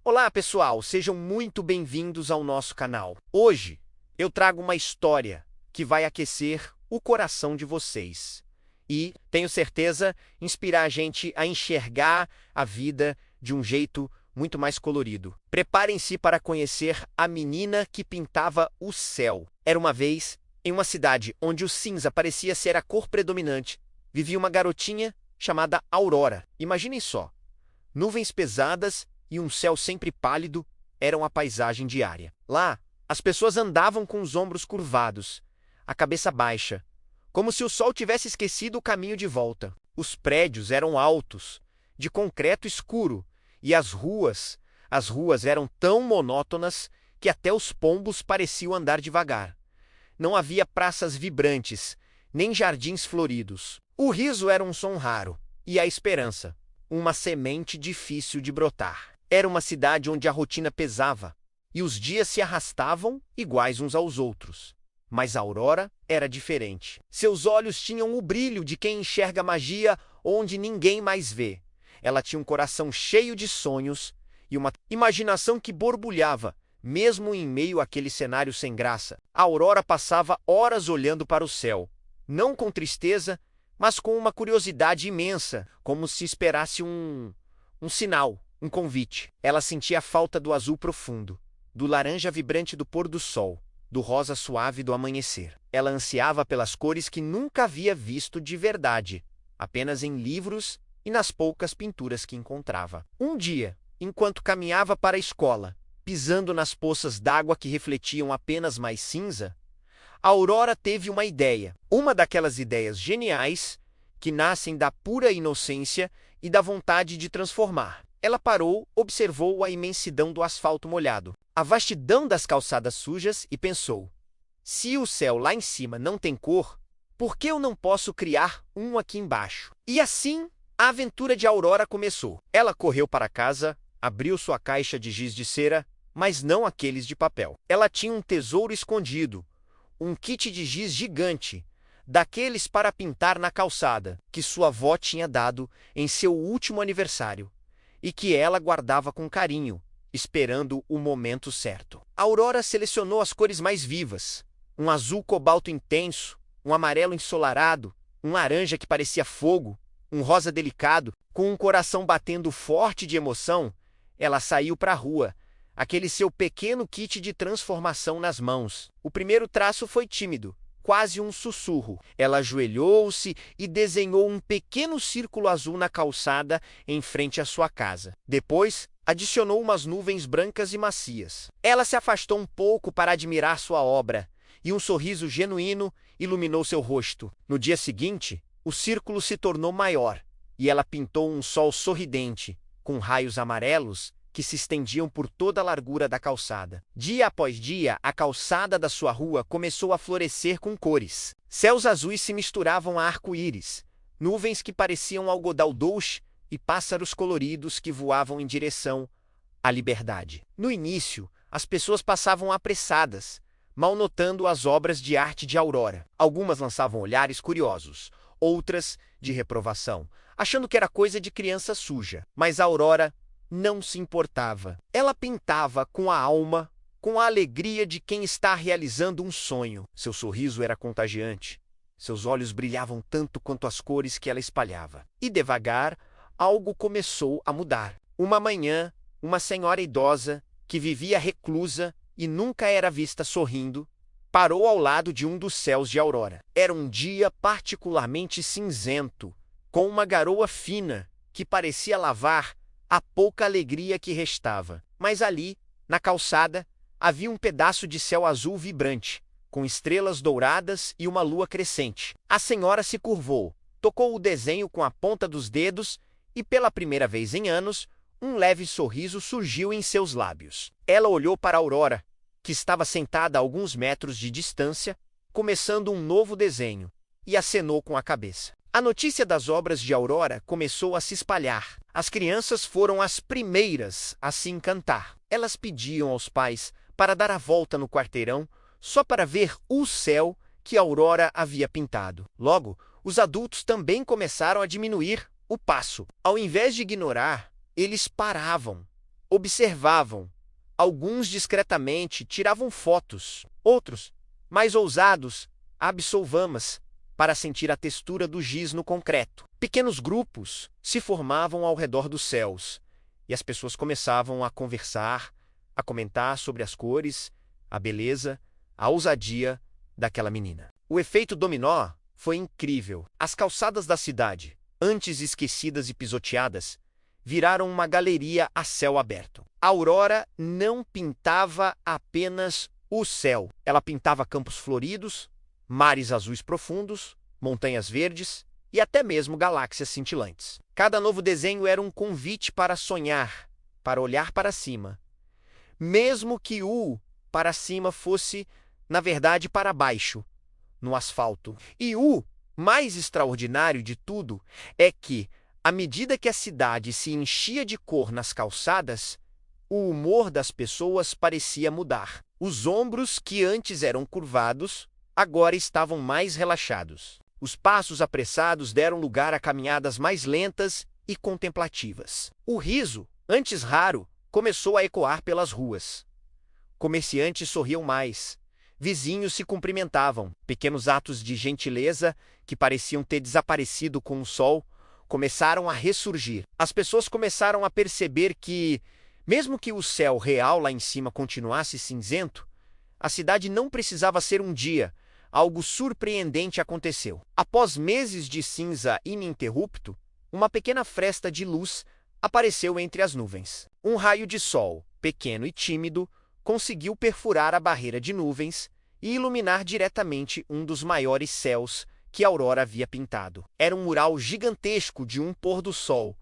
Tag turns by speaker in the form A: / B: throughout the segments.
A: Olá, pessoal, sejam muito bem-vindos ao nosso canal. Hoje eu trago uma história que vai aquecer o coração de vocês e, tenho certeza, inspirar a gente a enxergar a vida de um jeito muito mais colorido. Preparem-se para conhecer a menina que pintava o céu. Era uma vez, em uma cidade onde o cinza parecia ser a cor predominante, vivia uma garotinha chamada Aurora. Imaginem só, nuvens pesadas e um céu sempre pálido eram a paisagem diária. Lá, as pessoas andavam com os ombros curvados, a cabeça baixa, como se o sol tivesse esquecido o caminho de volta. Os prédios eram altos, de concreto escuro, e as ruas eram tão monótonas que até os pombos pareciam andar devagar. Não havia praças vibrantes, nem jardins floridos. O riso era um som raro, e a esperança, uma semente difícil de brotar. Era uma cidade onde a rotina pesava, e os dias se arrastavam iguais uns aos outros. Mas a Aurora era diferente. Seus olhos tinham o brilho de quem enxerga magia onde ninguém mais vê. Ela tinha um coração cheio de sonhos e uma imaginação que borbulhava, mesmo em meio àquele cenário sem graça. A Aurora passava horas olhando para o céu, não com tristeza, mas com uma curiosidade imensa, como se esperasse um sinal, um convite. Ela sentia a falta do azul profundo, do laranja vibrante do pôr do sol, do rosa suave do amanhecer. Ela ansiava pelas cores que nunca havia visto de verdade, apenas em livros e nas poucas pinturas que encontrava. Um dia, enquanto caminhava para a escola, pisando nas poças d'água que refletiam apenas mais cinza, a Aurora teve uma ideia. Uma daquelas ideias geniais que nascem da pura inocência e da vontade de transformar. Ela parou, observou a imensidão do asfalto molhado, a vastidão das calçadas sujas e pensou: se o céu lá em cima não tem cor, por que eu não posso criar um aqui embaixo? E assim, a aventura de Aurora começou. Ela correu para casa, abriu sua caixa de giz de cera, mas não aqueles de papel. Ela tinha um tesouro escondido, um kit de giz gigante, daqueles para pintar na calçada, que sua avó tinha dado em seu último aniversário e que ela guardava com carinho, esperando o momento certo. A Aurora selecionou as cores mais vivas, um azul cobalto intenso, um amarelo ensolarado, um laranja que parecia fogo, um rosa delicado. Com um coração batendo forte de emoção, ela saiu para a rua, aquele seu pequeno kit de transformação nas mãos. O primeiro traço foi tímido, quase um sussurro. Ela ajoelhou-se e desenhou um pequeno círculo azul na calçada em frente à sua casa. Depois, adicionou umas nuvens brancas e macias. Ela se afastou um pouco para admirar sua obra, e um sorriso genuíno iluminou seu rosto. No dia seguinte, o círculo se tornou maior, e ela pintou um sol sorridente, com raios amarelos que se estendiam por toda a largura da calçada. Dia após dia, a calçada da sua rua começou a florescer com cores. Céus azuis se misturavam a arco-íris, nuvens que pareciam algodão doce e pássaros coloridos que voavam em direção à liberdade. No início, as pessoas passavam apressadas, mal notando as obras de arte de Aurora. Algumas lançavam olhares curiosos, outras de reprovação, achando que era coisa de criança suja. Mas a Aurora não se importava. Ela pintava com a alma, com a alegria de quem está realizando um sonho. Seu sorriso era contagiante. Seus olhos brilhavam tanto quanto as cores que ela espalhava. E devagar, algo começou a mudar. Uma manhã, uma senhora idosa, que vivia reclusa e nunca era vista sorrindo, parou ao lado de um dos céus de Aurora. Era um dia particularmente cinzento, com uma garoa fina que parecia lavar a pouca alegria que restava. Mas ali, na calçada, havia um pedaço de céu azul vibrante, com estrelas douradas e uma lua crescente. A senhora se curvou, tocou o desenho com a ponta dos dedos e, pela primeira vez em anos, um leve sorriso surgiu em seus lábios. Ela olhou para Aurora, que estava sentada a alguns metros de distância, começando um novo desenho, e acenou com a cabeça. A notícia das obras de Aurora começou a se espalhar. As crianças foram as primeiras a se encantar. Elas pediam aos pais para dar a volta no quarteirão só para ver o céu que Aurora havia pintado. Logo, os adultos também começaram a diminuir o passo. Ao invés de ignorar, eles paravam, observavam. Alguns discretamente tiravam fotos. Outros, mais ousados, absolvamas para sentir a textura do giz no concreto. Pequenos grupos se formavam ao redor dos céus, e as pessoas começavam a conversar, a comentar sobre as cores, a beleza, a ousadia daquela menina. O efeito dominó foi incrível. As calçadas da cidade, antes esquecidas e pisoteadas, viraram uma galeria a céu aberto. A aurora não pintava apenas o céu. Ela pintava campos floridos, mares azuis profundos, montanhas verdes e até mesmo galáxias cintilantes. Cada novo desenho era um convite para sonhar, para olhar para cima. Mesmo que o para cima fosse, na verdade, para baixo, no asfalto. E o mais extraordinário de tudo é que, à medida que a cidade se enchia de cor nas calçadas, o humor das pessoas parecia mudar. Os ombros, que antes eram curvados, agora estavam mais relaxados. Os passos apressados deram lugar a caminhadas mais lentas e contemplativas. O riso, antes raro, começou a ecoar pelas ruas. Comerciantes sorriam mais. Vizinhos se cumprimentavam. Pequenos atos de gentileza, que pareciam ter desaparecido com o sol, começaram a ressurgir. As pessoas começaram a perceber que, mesmo que o céu real lá em cima continuasse cinzento, a cidade não precisava ser um dia. Algo surpreendente aconteceu. Após meses de cinza ininterrupto, uma pequena fresta de luz apareceu entre as nuvens. Um raio de sol, pequeno e tímido, conseguiu perfurar a barreira de nuvens e iluminar diretamente um dos maiores céus que a aurora havia pintado. Era um mural gigantesco de um pôr-do-sol,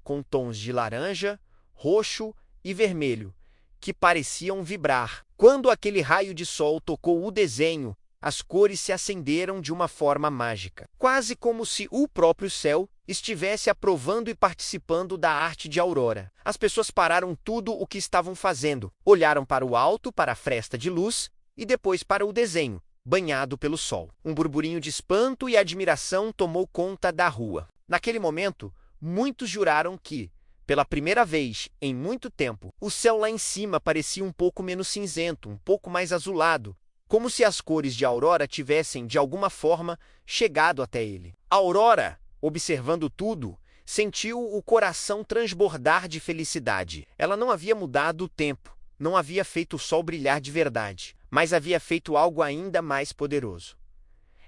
A: com tons de laranja, roxo e vermelho, que pareciam vibrar. Quando aquele raio de sol tocou o desenho, as cores se acenderam de uma forma mágica, quase como se o próprio céu estivesse aprovando e participando da arte de aurora. As pessoas pararam tudo o que estavam fazendo, olharam para o alto, para a fresta de luz, e depois para o desenho, banhado pelo sol. Um burburinho de espanto e admiração tomou conta da rua. Naquele momento, muitos juraram que, pela primeira vez em muito tempo, o céu lá em cima parecia um pouco menos cinzento, um pouco mais azulado, como se as cores de aurora tivessem, de alguma forma, chegado até ele. A aurora, observando tudo, sentiu o coração transbordar de felicidade. Ela não havia mudado o tempo, não havia feito o sol brilhar de verdade, mas havia feito algo ainda mais poderoso.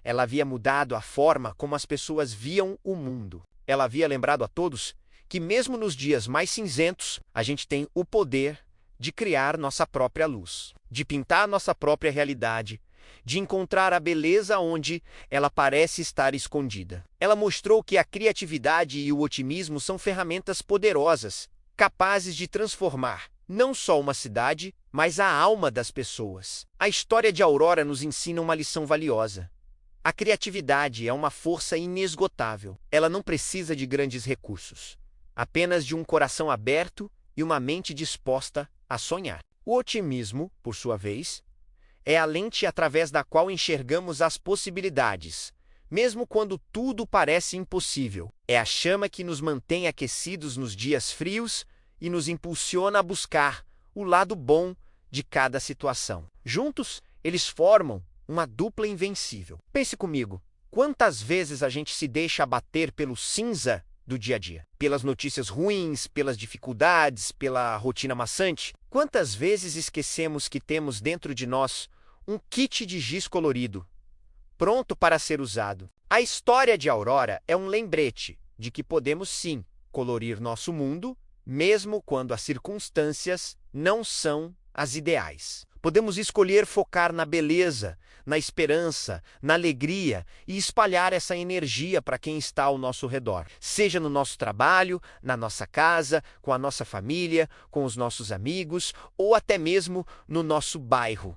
A: Ela havia mudado a forma como as pessoas viam o mundo. Ela havia lembrado a todos que, mesmo nos dias mais cinzentos, a gente tem o poder de criar nossa própria luz, de pintar nossa própria realidade, de encontrar a beleza onde ela parece estar escondida. Ela mostrou que a criatividade e o otimismo são ferramentas poderosas, capazes de transformar não só uma cidade, mas a alma das pessoas. A história de Aurora nos ensina uma lição valiosa. A criatividade é uma força inesgotável. Ela não precisa de grandes recursos, apenas de um coração aberto e uma mente disposta a sonhar. O otimismo, por sua vez, é a lente através da qual enxergamos as possibilidades, mesmo quando tudo parece impossível. É a chama que nos mantém aquecidos nos dias frios e nos impulsiona a buscar o lado bom de cada situação. Juntos, eles formam uma dupla invencível. Pense comigo, quantas vezes a gente se deixa abater pelo cinza do dia a dia? Pelas notícias ruins, pelas dificuldades, pela rotina maçante? Quantas vezes esquecemos que temos dentro de nós um kit de giz colorido, pronto para ser usado? A história de Aurora é um lembrete de que podemos sim colorir nosso mundo, mesmo quando as circunstâncias não são as ideais. Podemos escolher focar na beleza, na esperança, na alegria e espalhar essa energia para quem está ao nosso redor. Seja no nosso trabalho, na nossa casa, com a nossa família, com os nossos amigos ou até mesmo no nosso bairro.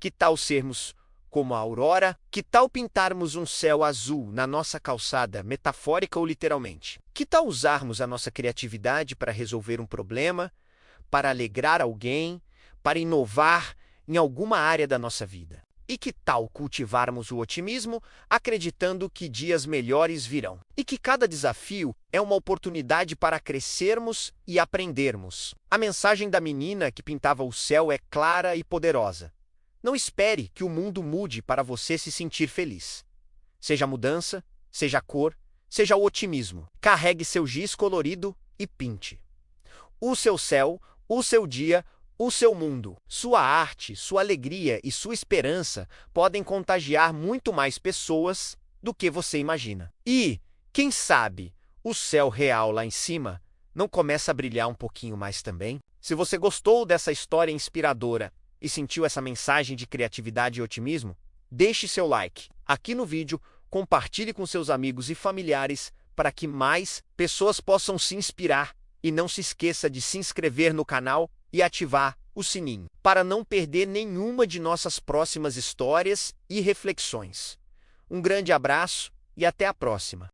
A: Que tal sermos como a aurora? Que tal pintarmos um céu azul na nossa calçada, metafórica ou literalmente? Que tal usarmos a nossa criatividade para resolver um problema, para alegrar alguém, para inovar em alguma área da nossa vida? E que tal cultivarmos o otimismo, acreditando que dias melhores virão? E que cada desafio é uma oportunidade para crescermos e aprendermos. A mensagem da menina que pintava o céu é clara e poderosa. Não espere que o mundo mude para você se sentir feliz. Seja a mudança, seja a cor, seja o otimismo. Carregue seu giz colorido e pinte. O seu céu, o seu dia, o seu mundo, sua arte, sua alegria e sua esperança podem contagiar muito mais pessoas do que você imagina. E, quem sabe, o céu real lá em cima não começa a brilhar um pouquinho mais também? Se você gostou dessa história inspiradora e sentiu essa mensagem de criatividade e otimismo, deixe seu like aqui no vídeo, compartilhe com seus amigos e familiares para que mais pessoas possam se inspirar e não se esqueça de se inscrever no canal e ativar o sininho para não perder nenhuma de nossas próximas histórias e reflexões. Um grande abraço e até a próxima!